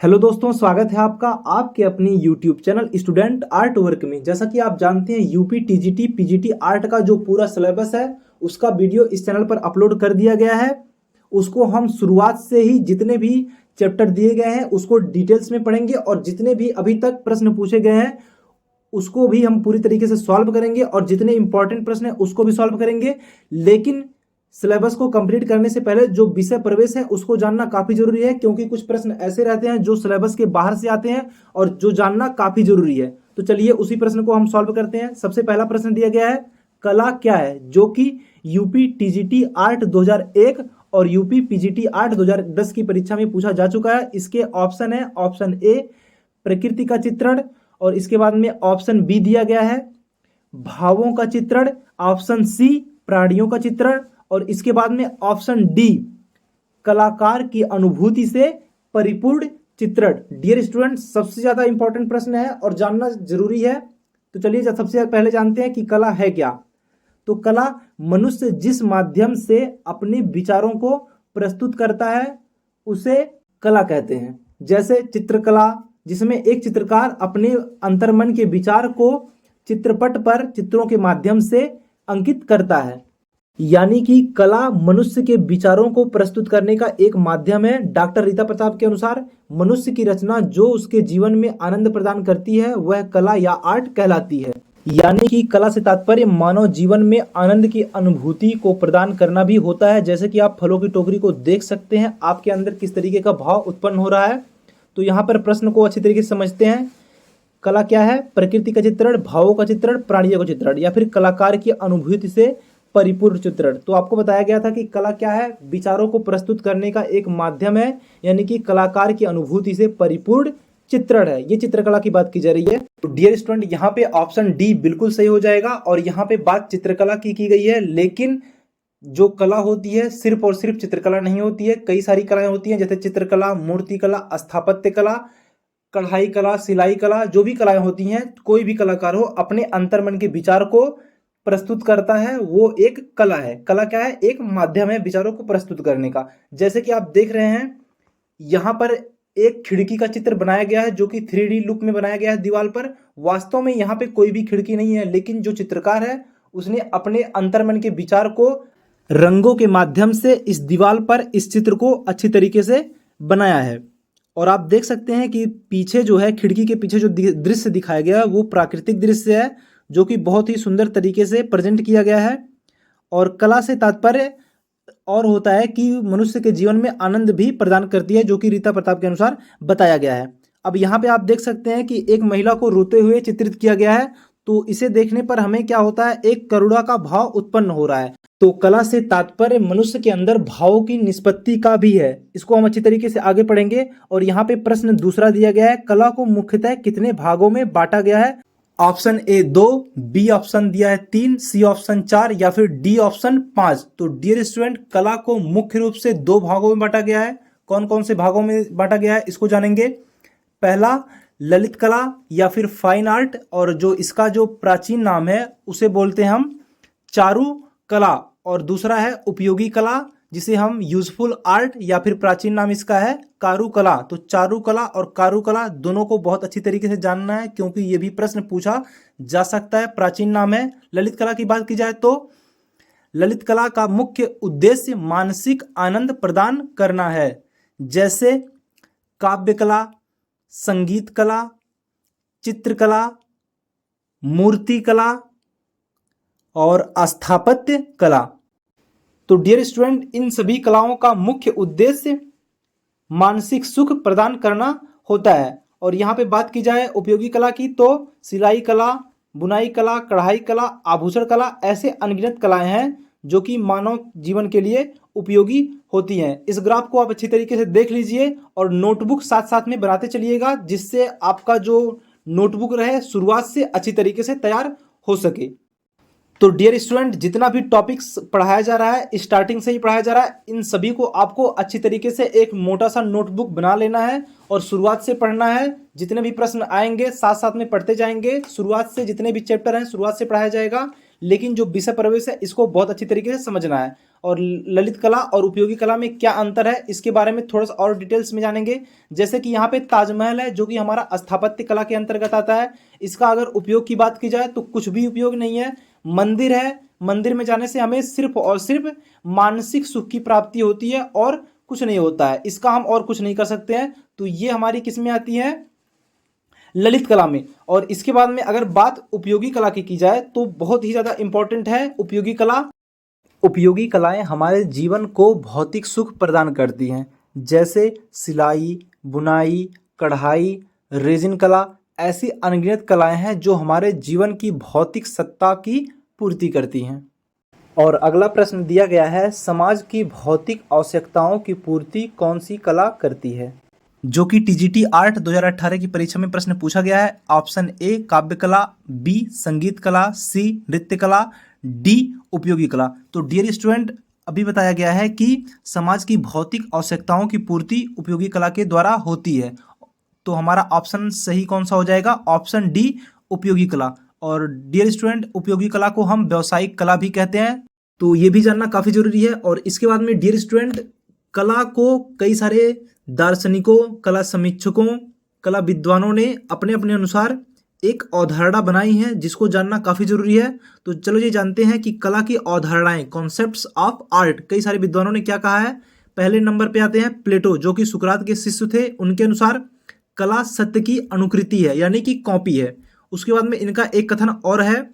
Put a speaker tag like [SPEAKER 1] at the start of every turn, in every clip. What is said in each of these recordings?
[SPEAKER 1] Hello दोस्तों, स्वागत है आपका आपके अपनी YouTube channel student art work में। जैसा कि आप जानते हैं यूपी टीजीटी पीजीटी आर्ट का जो पूरा सिलेबस है उसका वीडियो इस चैनल पर अपलोड कर दिया गया है। उसको हम शुरुआत से ही जितने भी चैप्टर दिए गए हैं उसको डिटेल्स में पढ़ेंगे और जितने भी अभी तक प्रश्न पूछे गए हैं उसको भी हम पूरी तरीके से सॉल्व करेंगे और जितने इंपॉर्टेंट प्रश्न हैं उसको भी सॉल्व करेंगे। लेकिन सिलेबस को कंप्लीट करने से पहले जो विषय प्रवेश है उसको जानना काफी जरूरी है, क्योंकि कुछ प्रश्न ऐसे रहते हैं जो सिलेबस के बाहर से आते हैं और जो जानना काफी जरूरी है। तो चलिए उसी प्रश्न को हम सॉल्व करते हैं। सबसे पहला प्रश्न दिया गया है, कला क्या है, जो कि यूपी टीजीटी आर्ट 2001 और यूपी पीजीटी आर्ट 2010 की परीक्षा में पूछा जा चुका है। इसके ऑप्शन है, ऑप्शन ए प्रकृति का चित्रण, और इसके बाद में ऑप्शन बी दिया गया है भावों का चित्रण, ऑप्शन सी प्राणियों का चित्रण, और इसके बाद में ऑप्शन डी कलाकार की अनुभूति से परिपूर्ण चित्रण। डियर स्टूडेंट, सबसे ज्यादा इंपॉर्टेंट प्रश्न है और जानना जरूरी है। तो चलिए सबसे पहले जानते हैं कि कला है क्या। तो कला मनुष्य जिस माध्यम से अपने विचारों को प्रस्तुत करता है उसे कला कहते हैं। जैसे चित्रकला, जिसमें एक चित्रकार अपने अंतर्मन के विचार को चित्रपट पर चित्रों के माध्यम से अंकित करता है। यानी कि कला मनुष्य के विचारों को प्रस्तुत करने का एक माध्यम है। डॉक्टर रीता प्रताप के अनुसार मनुष्य की रचना जो उसके जीवन में आनंद प्रदान करती है वह कला या आर्ट कहलाती है। यानी कि कला से तात्पर्य मानव जीवन में आनंद की अनुभूति को प्रदान करना भी होता है। जैसे कि आप फलों की टोकरी को देख सकते हैं, आपके अंदर किस तरीके का भाव उत्पन्न हो रहा है। तो यहाँ पर प्रश्न को अच्छी तरीके से समझते हैं। कला क्या है? प्रकृति का चित्रण, भावों का चित्रण, प्राणियों का चित्रण, या फिर कलाकार की अनुभूति से परिपूर्ण चित्रण। तो आपको बताया गया था कि कला क्या है? विचारों को प्रस्तुत करने का एक माध्यम है, यानी कि कलाकार की अनुभूति से परिपूर्ण चित्रण है। ये चित्रकला की बात की जा रही है। तो डियर स्टूडेंट, यहाँ पे ऑप्शन डी बिल्कुल सही हो जाएगा और यहाँ पे बात चित्रकला की गई है। लेकिन जो कला होती है सिर्फ और सिर्फ चित्रकला नहीं होती है, कई सारी कलाएं होती हैं, जैसे चित्रकला, मूर्ति कला, स्थापत्य कला, कढ़ाई कला, सिलाई कला। जो भी कलाएं होती हैं, कोई भी कलाकार हो अपने अंतर्मन के विचार को प्रस्तुत करता है, वो एक कला है। कला क्या है? एक माध्यम है विचारों को प्रस्तुत करने का। जैसे कि आप देख रहे हैं यहाँ पर एक खिड़की का चित्र बनाया गया है जो कि 3D लुक में बनाया गया है दीवार पर। वास्तव में यहाँ पे कोई भी खिड़की नहीं है, लेकिन जो चित्रकार है उसने अपने अंतर्मन के विचार को रंगों के माध्यम से इस दीवार पर इस चित्र को अच्छी तरीके से बनाया है। और आप देख सकते हैं कि पीछे जो है, खिड़की के पीछे जो दृश्य दिखाया गया है वो प्राकृतिक दृश्य है, जो कि बहुत ही सुंदर तरीके से प्रेजेंट किया गया है। और कला से तात्पर्य और होता है कि मनुष्य के जीवन में आनंद भी प्रदान करती है, जो कि रीता प्रताप के अनुसार बताया गया है। अब यहाँ पे आप देख सकते हैं कि एक महिला को रोते हुए चित्रित किया गया है। तो इसे देखने पर हमें क्या होता है? एक करुणा का भाव उत्पन्न हो रहा है। तो कला से तात्पर्य मनुष्य के अंदर भावों की निष्पत्ति का भी है। इसको हम अच्छी तरीके से आगे पढ़ेंगे। और यहाँ पे प्रश्न दूसरा दिया गया है, कला को मुख्यतः कितने भागों में बांटा गया है? ऑप्शन ए 2, बी ऑप्शन दिया है 3, सी ऑप्शन 4, या फिर डी ऑप्शन 5। तो डियर स्टूडेंट, कला को मुख्य रूप से 2 भागों में बांटा गया है। कौन कौन से भागों में बांटा गया है इसको जानेंगे। पहला ललित कला या फिर फाइन आर्ट, और जो इसका जो प्राचीन नाम है उसे बोलते हैं हम चारू कला, और दूसरा है उपयोगी कला जिसे हम यूजफुल आर्ट, या फिर प्राचीन नाम इसका है कारू कला। तो चारू कला और कारू कला दोनों को बहुत अच्छी तरीके से जानना है, क्योंकि ये भी प्रश्न पूछा जा सकता है। प्राचीन नाम है। ललित कला की बात की जाए तो ललित कला का मुख्य उद्देश्य मानसिक आनंद प्रदान करना है। जैसे काव्य कला, संगीत कला, चित्रकला, मूर्ति कला और स्थापत्य कला। तो डियर स्टूडेंट, इन सभी कलाओं का मुख्य उद्देश्य मानसिक सुख प्रदान करना होता है। और यहाँ पे बात की जाए उपयोगी कला की तो सिलाई कला, बुनाई कला, कढ़ाई कला, आभूषण कला, ऐसे अनगिनत कलाएं हैं जो कि मानव जीवन के लिए उपयोगी होती हैं। इस ग्राफ को आप अच्छी तरीके से देख लीजिए और नोटबुक साथ साथ में बनाते चलिएगा, जिससे आपका जो नोटबुक रहे शुरुआत से अच्छी तरीके से तैयार हो सके। तो डियर स्टूडेंट, जितना भी टॉपिक्स पढ़ाया जा रहा है स्टार्टिंग से ही पढ़ाया जा रहा है, इन सभी को आपको अच्छी तरीके से एक मोटा सा नोटबुक बना लेना है और शुरुआत से पढ़ना है। जितने भी प्रश्न आएंगे साथ साथ में पढ़ते जाएंगे। शुरुआत से जितने भी चैप्टर हैं शुरुआत से पढ़ाया जाएगा, लेकिन जो विषय प्रवेश है इसको बहुत अच्छी तरीके से समझना है। और ललित कला और उपयोगी कला में क्या अंतर है इसके बारे में थोड़ा सा और डिटेल्स में जानेंगे। जैसे कि यहाँ पे ताजमहल है जो कि हमारा स्थापत्य कला के अंतर्गत आता है। इसका अगर उपयोग की बात की जाए तो कुछ भी उपयोग नहीं है। मंदिर है, मंदिर में जाने से हमें सिर्फ और सिर्फ मानसिक सुख की प्राप्ति होती है और कुछ नहीं होता है, इसका हम और कुछ नहीं कर सकते हैं। तो ये हमारी किस में आती है, ललित कला में। और इसके बाद में अगर बात उपयोगी कला की जाए तो बहुत ही ज़्यादा इंपॉर्टेंट है उपयोगी कला। उपयोगी कलाएं हमारे जीवन को भौतिक सुख प्रदान करती हैं, जैसे सिलाई, बुनाई, कढ़ाई, रेजिन कला, ऐसी अनगिनत कलाएं हैं जो हमारे जीवन की भौतिक सत्ता की पूर्ति करती हैं। और अगला प्रश्न दिया गया है, समाज की भौतिक आवश्यकताओं की पूर्ति कौन सी कला करती है, जो कि टीजीटी आर्ट 2018 की परीक्षा में प्रश्न पूछा गया है। ऑप्शन ए काव्य कला, बी संगीत कला, सी नृत्य कला, डी उपयोगी कला। तो डियर स्टूडेंट, अभी बताया गया है कि समाज की भौतिक आवश्यकताओं की पूर्ति उपयोगी कला के द्वारा होती है। तो हमारा ऑप्शन सही कौन सा हो जाएगा, ऑप्शन डी उपयोगी कला। और डियर स्टूडेंट, उपयोगी कला को हम व्यावसायिक कला भी कहते हैं, तो ये भी जानना काफ़ी जरूरी है। और इसके बाद में डियर स्टूडेंट, कला को कई सारे दार्शनिकों, कला समीक्षकों, कला विद्वानों ने अपने अपने अनुसार एक अवधारणा बनाई है जिसको जानना काफ़ी जरूरी है। तो चलो ये जानते हैं कि कला की अवधारणाएं, कॉन्सेप्ट्स ऑफ आर्ट, कई सारे विद्वानों ने क्या कहा है। पहले नंबर पे आते हैं प्लेटो, जो कि सुकरात के शिष्य थे। उनके अनुसार कला सत्य की अनुकृति है, यानी कि कॉपी है। उसके बाद में इनका एक कथन और है,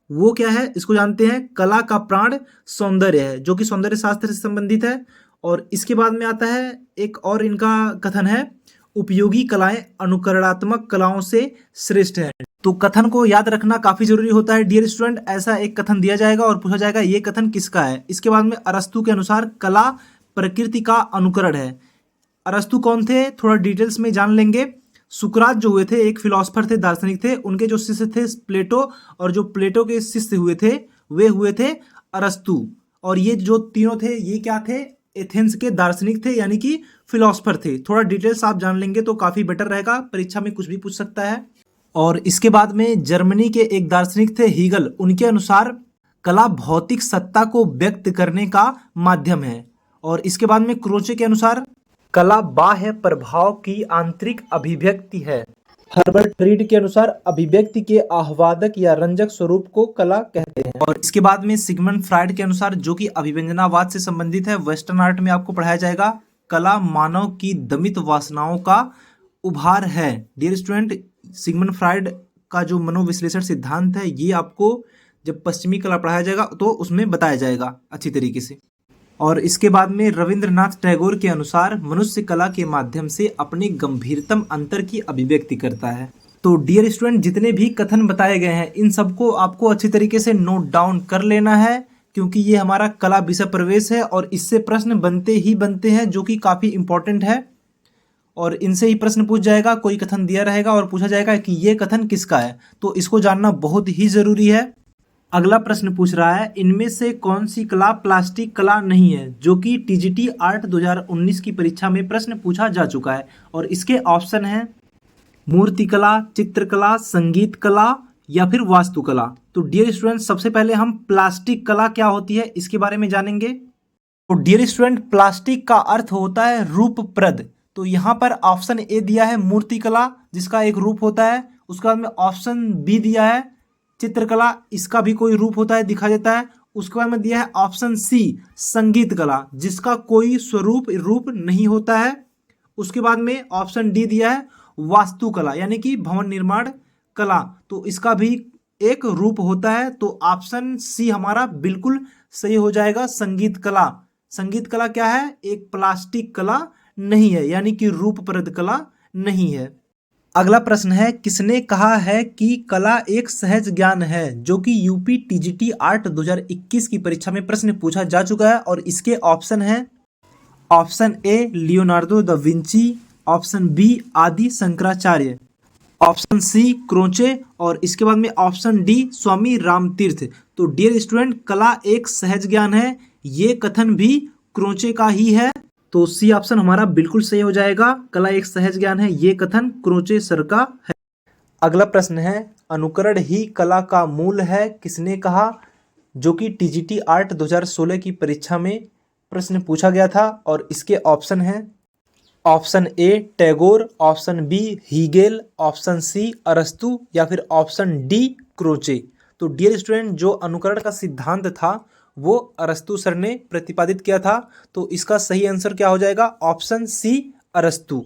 [SPEAKER 1] वो क्या है इसको जानते हैं, कला का प्राण सौंदर्य है, जो कि सौंदर्य शास्त्र से संबंधित है। और इसके बाद में आता है एक और इनका कथन है, उपयोगी कलाएं अनुकरणात्मक कलाओं से श्रेष्ठ है। तो कथन को याद रखना काफी जरूरी होता है डियर स्टूडेंट। ऐसा एक कथन दिया जाएगा और पूछा जाएगा ये कथन किसका है। इसके बाद में अरस्तु के अनुसार कला प्रकृति का अनुकरण है। अरस्तु कौन थे, थोड़ा डिटेल्स में जान लेंगे। सुकरात जो हुए थे एक फिलोसफर थे, दार्शनिक थे। उनके जो शिष्य थे प्लेटो, और जो प्लेटो के शिष्य हुए थे वे हुए थे अरस्तु। और ये जो तीनों थे ये क्या थे, एथेंस के दार्शनिक थे, यानी कि फिलोसफर थे। थोड़ा डिटेल्स आप जान लेंगे तो काफी बेटर रहेगा, परीक्षा में कुछ भी पूछ सकता है। और इसके बाद में जर्मनी के एक दार्शनिक थे हीगल। उनके अनुसार कला भौतिक सत्ता को व्यक्त करने का माध्यम है। और इसके बाद में क्रोचे के अनुसार कला बाह्य प्रभाव की आंतरिक अभिव्यक्ति है। हर्बर्ट रीड के अनुसार अभिव्यक्ति के आह्लादक या रंजक स्वरूप को कला कहते हैं। और इसके बाद में सिगमंड फ्राइड के अनुसार, जो कि अभिव्यंजनावाद से संबंधित है, वेस्टर्न आर्ट में आपको पढ़ाया जाएगा, कला मानव की दमित वासनाओं का उभार है। डियर स्टूडेंट, सिगमंड फ्राइड का जो मनोविश्लेषण सिद्धांत है ये आपको जब पश्चिमी कला पढ़ाया जाएगा तो उसमें बताया जाएगा अच्छी तरीके से। और इसके बाद में रविंद्रनाथ टैगोर के अनुसार मनुष्य कला के माध्यम से अपने गंभीरतम अंतर की अभिव्यक्ति करता है। तो डियर स्टूडेंट, जितने भी कथन बताए गए हैं इन सबको आपको अच्छी तरीके से नोट डाउन कर लेना है, क्योंकि ये हमारा कला विषय प्रवेश है और इससे प्रश्न बनते ही बनते हैं, जो कि काफ़ी इंपॉर्टेंट है। और इनसे ही प्रश्न पूछ जाएगा, कोई कथन दिया रहेगा और पूछा जाएगा कि ये कथन किसका है, तो इसको जानना बहुत ही ज़रूरी है। अगला प्रश्न पूछ रहा है, इनमें से कौन सी कला प्लास्टिक कला नहीं है, जो कि टीजीटी आर्ट 2019 की परीक्षा में प्रश्न पूछा जा चुका है। और इसके ऑप्शन हैं मूर्तिकला, चित्रकला, संगीत कला या फिर वास्तुकला। तो डियर स्टूडेंट, सबसे पहले हम प्लास्टिक कला क्या होती है इसके बारे में जानेंगे। तो डियर स्टूडेंट, प्लास्टिक का अर्थ होता है रूपप्रद। तो यहाँ पर ऑप्शन ए दिया है मूर्तिकला, जिसका एक रूप होता है। उसके बाद में ऑप्शन बी दिया है चित्रकला, इसका भी कोई रूप होता है, दिखा देता है। उसके बाद में दिया है ऑप्शन सी संगीत कला, जिसका कोई स्वरूप रूप नहीं होता है। उसके बाद में ऑप्शन डी दिया है वास्तुकला, यानी कि भवन निर्माण कला, तो इसका भी एक रूप होता है। तो ऑप्शन सी हमारा बिल्कुल सही हो जाएगा, संगीत कला। संगीत कला क्या है, एक प्लास्टिक कला नहीं है, यानी कि रूपप्रद कला नहीं है। अगला प्रश्न है, किसने कहा है कि कला एक सहज ज्ञान है, जो कि यूपी टीजीटी आर्ट 2021 की परीक्षा में प्रश्न पूछा जा चुका है। और इसके ऑप्शन है, option A Leonardo da Vinci, option B Adi Shankaracharya, option C Croce, और इसके बाद में ऑप्शन डी स्वामी रामतीर्थ। तो डियर स्टूडेंट, कला एक सहज ज्ञान है, ये कथन भी क्रोचे का ही है। तो सी ऑप्शन हमारा बिल्कुल सही हो जाएगा, कला एक सहज ज्ञान है, ये कथन क्रोचे सर का है। अगला प्रश्न है, अनुकरण ही कला का मूल है, किसने कहा, जो कि टीजीटी आर्ट 2016 की परीक्षा में प्रश्न पूछा गया था। और इसके ऑप्शन हैं option A Tagore, option B Hegel, option C अरस्तु या फिर ऑप्शन डी क्रोचे। तो डियर स्टूडेंट, जो अनुकरण का सिद्धांत था वो अरस्तु सर ने प्रतिपादित किया था। तो इसका सही आंसर क्या हो जाएगा? ऑप्शन सी अरस्तु।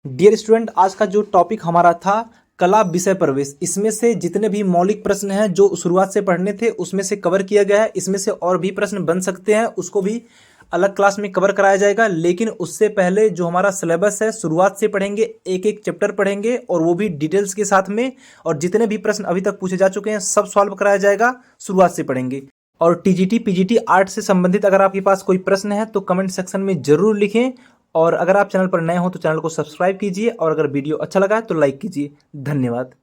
[SPEAKER 1] डियर स्टूडेंट, आज का जो टॉपिक हमारा था कला विषय प्रवेश, इसमें से जितने भी मौलिक प्रश्न हैं जो शुरुआत से पढ़ने थे उसमें से कवर किया गया है। इसमें से और भी प्रश्न बन सकते हैं, उसको भी अलग क्लास में कवर कराया जाएगा। लेकिन उससे पहले जो हमारा सिलेबस है शुरुआत से पढ़ेंगे, एक एक चैप्टर पढ़ेंगे और वो भी डिटेल्स के साथ में। और जितने भी प्रश्न अभी तक पूछे जा चुके हैं सब सॉल्व कराया जाएगा, शुरुआत से पढ़ेंगे। और टीजीटी पीजीटी आर्ट से संबंधित अगर आपके पास कोई प्रश्न है तो कमेंट सेक्शन में जरूर लिखें। और अगर आप चैनल पर नए हो तो चैनल को सब्सक्राइब कीजिए और अगर वीडियो अच्छा लगा है तो लाइक कीजिए। धन्यवाद।